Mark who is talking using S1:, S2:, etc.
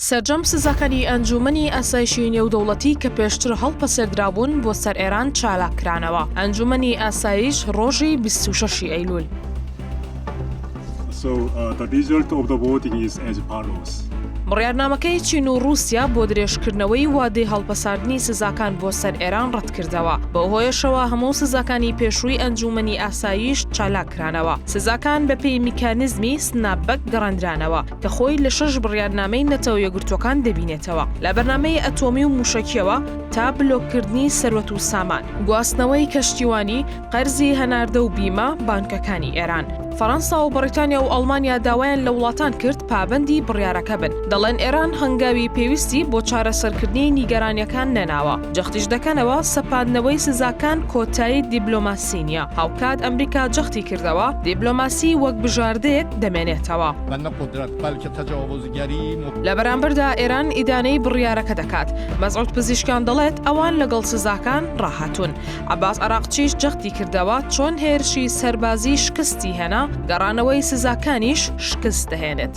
S1: سەرجەم سزاکانی ئەنجومەنی ئاسایشی نێودەوڵەتی کە پێشتر هەڵپەسێردرابوون بۆ سەر ئێران چالاکرانەوە. ئەنجومەنی ئاسایش ڕۆژی 26 ئەیلول.
S2: The result of the voting is as follows.
S1: بڕیارنامەکەی چین و رووسیا بۆ درێژکردنەوەی وادەی هەڵپەساردنی سزاکان بۆ سەر ئێران ڕەتکردەوە. بە هۆیشەوە هەموو سزاکانی پێشووی ئەنجومەنی ئاسایش چالاکرانەوە. سزاکان بەپێی میکانیزمی سناببەک گەڕاندرانەوە کە خۆی لە 6 بڕیارنامەی نەتەوە یەکگرتووەکان دەبینێتەوە، لە بەرنامەی ئەتۆمی و موشکیەوە تا بلۆکردنی سەروەت و سامان، گواستنەوەی کەشتیوانی، قەرزی هەناردە و بیمە بانکەکانی ئێران. فەڕەنسا و بەریتانیا و ئەڵمانیا داوایان لە وڵاتان کرد پابەندی بڕیارەکە بن. دەڵێن ئێران هەنگاوی پێویستی بۆ چارەسەرکردنی نیگەرانیەکان نێناوە. جەختیش دەکەنەوە سەپاندنەوەی سزاکان کۆتایی دیبلۆماسی نیە. هاوکات ئەمریکا جەختی کردەوە دیبلۆماسی وەک بژاردەیەک دەمێنێتەوە. لە بەرامبەردا ئێران ئیدانەی بڕیارەکە دەکات. مەزعود پزیشکان دەڵێت ئەوان لەگەڵ سزاکان ڕاهاتون. عەباس عەراقچیش جەختی کردەوە چۆن هێرشی سەربازی شکستی هێنا، گەڕانەوەی سزاکانیش شکست دەهێنێت.